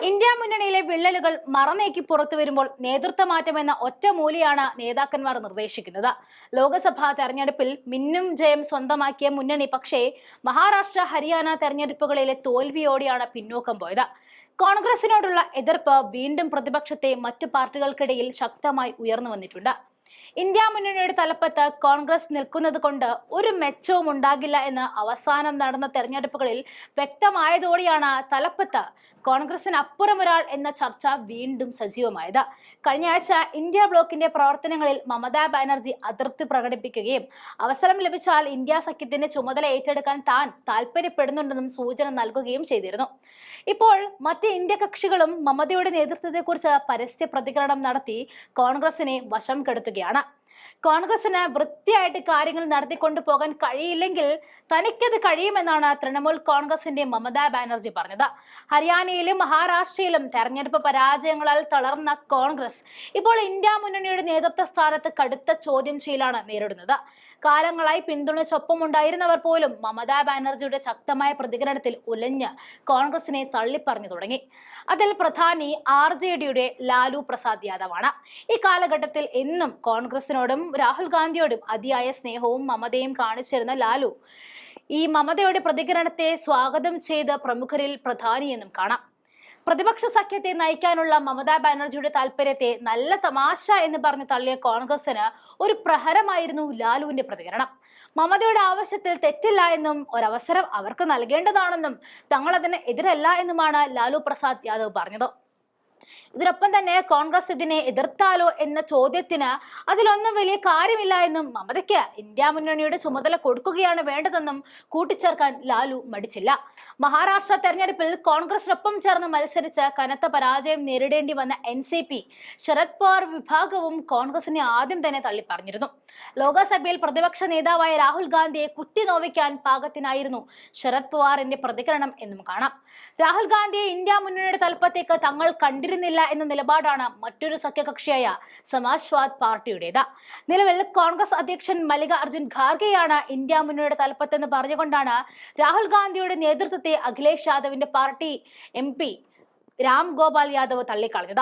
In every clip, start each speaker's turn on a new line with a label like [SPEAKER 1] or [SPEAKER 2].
[SPEAKER 1] India മുന്നണിയിലെ വിള്ളലുകൾ മറനീക്കി പുറത്തു വരുമ്പോൾ നേതൃത്വ മാറ്റമെന്ന ഒറ്റമൂലിയാണ് നേതാക്കന്മാർ നിർദ്ദേശിക്കുന്നത്. ലോക്സഭാ തെരഞ്ഞെടുപ്പിൽ മിന്നും ജയം സ്വന്തമാക്കിയ മുന്നണി പക്ഷേ മഹാരാഷ്ട്ര, ഹരിയാന തെരഞ്ഞെടുപ്പുകളിലെ തോൽവിയോടെയാണ് പിന്നോക്കം പോയത്. കോൺഗ്രസിനോടുള്ള എതിർപ്പ് വീണ്ടും പ്രതിപക്ഷത്തെ മറ്റു പാർട്ടികൾക്കിടയിൽ ശക്തമായി ഉയർന്നു വന്നിട്ടുണ്ട്. ഇന്ത്യ മുന്നണിയുടെ തലപ്പത്ത് കോൺഗ്രസ് നിൽക്കുന്നത് കൊണ്ട് ഒരു മെച്ചവും ഉണ്ടാകില്ല എന്ന് അവസാനം നടന്ന തെരഞ്ഞെടുപ്പുകളിൽ വ്യക്തമായതോടെയാണ് തലപ്പത്ത് കോൺഗ്രസിന് അപ്പുറം ഒരാൾ എന്ന ചർച്ച വീണ്ടും സജീവമായത്. കഴിഞ്ഞ ആഴ്ച ഇന്ത്യ ബ്ലോക്കിന്റെ പ്രവർത്തനങ്ങളിൽ മമതാ ബാനർജി അതൃപ്തി പ്രകടിപ്പിക്കുകയും അവസരം ലഭിച്ചാൽ ഇന്ത്യ സഖ്യത്തിന്റെ ചുമതല ഏറ്റെടുക്കാൻ താൻ താല്പര്യപ്പെടുന്നുണ്ടെന്നും സൂചന നൽകുകയും ചെയ്തിരുന്നു. ഇപ്പോൾ മറ്റ് ഇന്ത്യ കക്ഷികളും മമതയുടെ നേതൃത്വത്തെക്കുറിച്ച് പരസ്യ പ്രതികരണം നടത്തി കോൺഗ്രസിനെ വശം കെടുത്തുകയാണ്. കോൺഗ്രസിന് വൃത്തിയായിട്ട് കാര്യങ്ങൾ നടത്തിക്കൊണ്ടു പോകാൻ കഴിയില്ലെങ്കിൽ തനിക്കത് കഴിയുമെന്നാണ് തൃണമൂൽ കോൺഗ്രസിന്റെ മമതാ ബാനർജി പറഞ്ഞത്. ഹരിയാനയിലും മഹാരാഷ്ട്രയിലും തെരഞ്ഞെടുപ്പ് പരാജയങ്ങളാൽ തളർന്ന കോൺഗ്രസ് ഇപ്പോൾ ഇന്ത്യ മുന്നണിയുടെ നേതൃത്വ സ്ഥാനത്ത് കടുത്ത ചോദ്യം ചെയ്യലാണ് നേരിടുന്നത്. കാലങ്ങളായി പിന്തുണച്ചൊപ്പം ഉണ്ടായിരുന്നവർ പോലും മമതാ ബാനർജിയുടെ ശക്തമായ പ്രതികരണത്തിൽ ഉലഞ്ഞ് കോൺഗ്രസിനെ തള്ളിപ്പറഞ്ഞു തുടങ്ങി. അതിൽ പ്രധാനി RJDയുടെ ലാലു പ്രസാദ് യാദവാണ്. ഈ കാലഘട്ടത്തിൽ എന്നും കോൺഗ്രസിനോടും രാഹുൽ ഗാന്ധിയോടും അതിയായ സ്നേഹവും മമതയും കാണിച്ചിരുന്ന ലാലു ഈ മമതയുടെ പ്രതികരണത്തെ സ്വാഗതം ചെയ്ത് പ്രമുഖരിൽ പ്രധാനിയെന്നും കാണാം. പ്രതിപക്ഷ സഖ്യത്തെ നയിക്കാനുള്ള മമതാ ബാനർജിയുടെ താല്പര്യത്തെ നല്ല തമാശ എന്ന് പറഞ്ഞ് തള്ളിയ കോൺഗ്രസിന് ഒരു പ്രഹരമായിരുന്നു ലാലുവിന്റെ പ്രതികരണം. മമതയുടെ ആവശ്യത്തിൽ തെറ്റില്ല എന്നും ഒരവസരം അവർക്ക് നൽകേണ്ടതാണെന്നും തങ്ങൾ അതിന് എതിരല്ല എന്നുമാണ് ലാലു പ്രസാദ് യാദവ് പറഞ്ഞത്. ഇതിനൊപ്പം തന്നെ കോൺഗ്രസ് ഇതിനെ എതിർത്താലോ എന്ന ചോദ്യത്തിന് അതിലൊന്നും വലിയ കാര്യമില്ല എന്നും മമതയ്ക്ക് ഇന്ത്യ മുന്നണിയുടെ ചുമതല കൊടുക്കുകയാണ് വേണ്ടതെന്നും കൂട്ടിച്ചേർക്കാൻ ലാലു മടിച്ചില്ല. മഹാരാഷ്ട്ര തെരഞ്ഞെടുപ്പിൽ കോൺഗ്രസിനൊപ്പം ചേർന്ന് മത്സരിച്ച് കനത്ത പരാജയം നേരിടേണ്ടി വന്ന NCP ശരത് പവാർ വിഭാഗവും കോൺഗ്രസിനെ ആദ്യം തന്നെ തള്ളിപ്പറഞ്ഞിരുന്നു. ലോക്സഭയിൽ പ്രതിപക്ഷ നേതാവായ രാഹുൽ ഗാന്ധിയെ കുത്തിനോവിക്കാൻ പാകത്തിനായിരുന്നു ശരത് പവാറിന്റെ പ്രതികരണം എന്നും കാണാം. രാഹുൽ ഗാന്ധിയെ ഇന്ത്യ മുന്നണിയുടെ തലപ്പത്തേക്ക് തങ്ങൾ കണ്ടിരുന്നില്ല എന്ന നിലപാടാണ് മറ്റൊരു സഖ്യകക്ഷിയായ സമാജ്വാദ് പാർട്ടിയുടേത്. നിലവിൽ കോൺഗ്രസ് അധ്യക്ഷൻ മല്ലികാർജുൻ ഖാർഗെയാണ് ഇന്ത്യ മുന്നണിയുടെ തലപ്പത്തെന്ന് പറഞ്ഞുകൊണ്ടാണ് രാഹുൽ ഗാന്ധിയുടെ നേതൃത്വത്തെ അഖിലേഷ് യാദവിന്റെ പാർട്ടി MP രാം ഗോപാൽ യാദവ് തള്ളിക്കളഞ്ഞത്.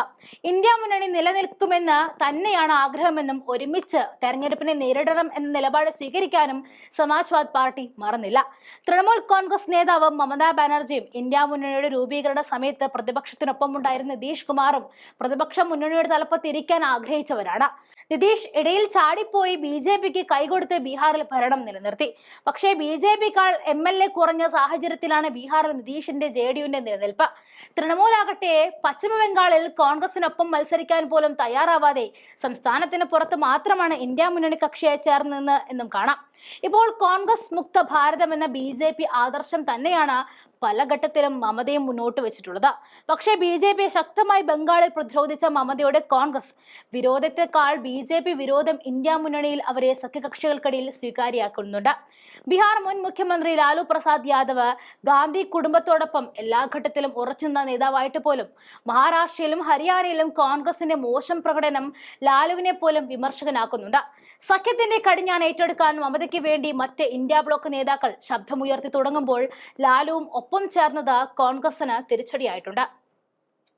[SPEAKER 1] ഇന്ത്യ മുന്നണി നിലനിൽക്കുമെന്ന് തന്നെയാണ് ആഗ്രഹമെന്നും ഒരുമിച്ച് തെരഞ്ഞെടുപ്പിനെ നേരിടണം എന്ന നിലപാട് സ്വീകരിക്കാനും സമാജ്വാദ് പാർട്ടി മറന്നില്ല. തൃണമൂൽ കോൺഗ്രസ് നേതാവ് മമതാ ബാനർജിയും ഇന്ത്യ മുന്നണിയുടെ രൂപീകരണ സമയത്ത് പ്രതിപക്ഷത്തിനൊപ്പം ഉണ്ടായിരുന്ന നിതീഷ് കുമാറും പ്രതിപക്ഷ മുന്നണിയുടെ തലപ്പത്ത് ഇരിക്കാൻ ആഗ്രഹിച്ചവരാണ്. നിതീഷ് ഇടയിൽ ചാടിപ്പോയി BJPക്ക് കൈകൊടുത്ത് ബീഹാറിൽ ഭരണം നിലനിർത്തി. പക്ഷേ BJPക്കാൾ MLA കുറഞ്ഞ സാഹചര്യത്തിലാണ് ബീഹാറിൽ നിതീഷിന്റെ JDUവിന്റെ നിലനിൽപ്പ്. തൃണമൂലാകട്ടെ പശ്ചിമ ബംഗാളിൽ കോൺഗ്രസിനൊപ്പം മത്സരിക്കാൻ പോലും തയ്യാറാവാതെ സംസ്ഥാനത്തിന് പുറത്ത് മാത്രമാണ് ഇന്ത്യ മുന്നണി കക്ഷിയായി ചേർന്നത് എന്നും കാണാം. ഇപ്പോൾ കോൺഗ്രസ് മുക്ത ഭാരതം എന്ന BJP ആദർശം തന്നെയാണ് പല ഘട്ടത്തിലും മമതയും മുന്നോട്ട് വെച്ചിട്ടുള്ളത്. പക്ഷേ BJP ശക്തമായി ബംഗാളിൽ പ്രതിരോധിച്ച മമതയുടെ കോൺഗ്രസ് വിരോധത്തെക്കാൾ BJP വിരോധം ഇന്ത്യ മുന്നണിയിൽ അവരെ സഖ്യകക്ഷികൾക്കിടയിൽ സ്വീകാര്യമാക്കുന്നുണ്ട്. ബീഹാർ മുൻ മുഖ്യമന്ത്രി ലാലു പ്രസാദ് യാദവ് ഗാന്ധി കുടുംബത്തോടൊപ്പം എല്ലാ ഘട്ടത്തിലും ഉറച്ചുനിന്ന നേതാവായിട്ട് പോലും മഹാരാഷ്ട്രയിലും ഹരിയാനയിലും കോൺഗ്രസിന്റെ മോശം പ്രകടനം ലാലുവിനെ പോലും വിമർശകനാക്കുന്നുണ്ട്. സഖ്യത്തിന്റെ കടിഞ്ഞാൻ ഏറ്റെടുക്കാൻ മമതയ്ക്ക് വേണ്ടി മറ്റ് ഇന്ത്യ ബ്ലോക്ക് നേതാക്കൾ ശബ്ദമുയർത്തി തുടങ്ങുമ്പോൾ ലാലുവും ഒപ്പം ചേർന്നത് കോൺഗ്രസിന് തിരിച്ചടിയായിട്ടുണ്ട്.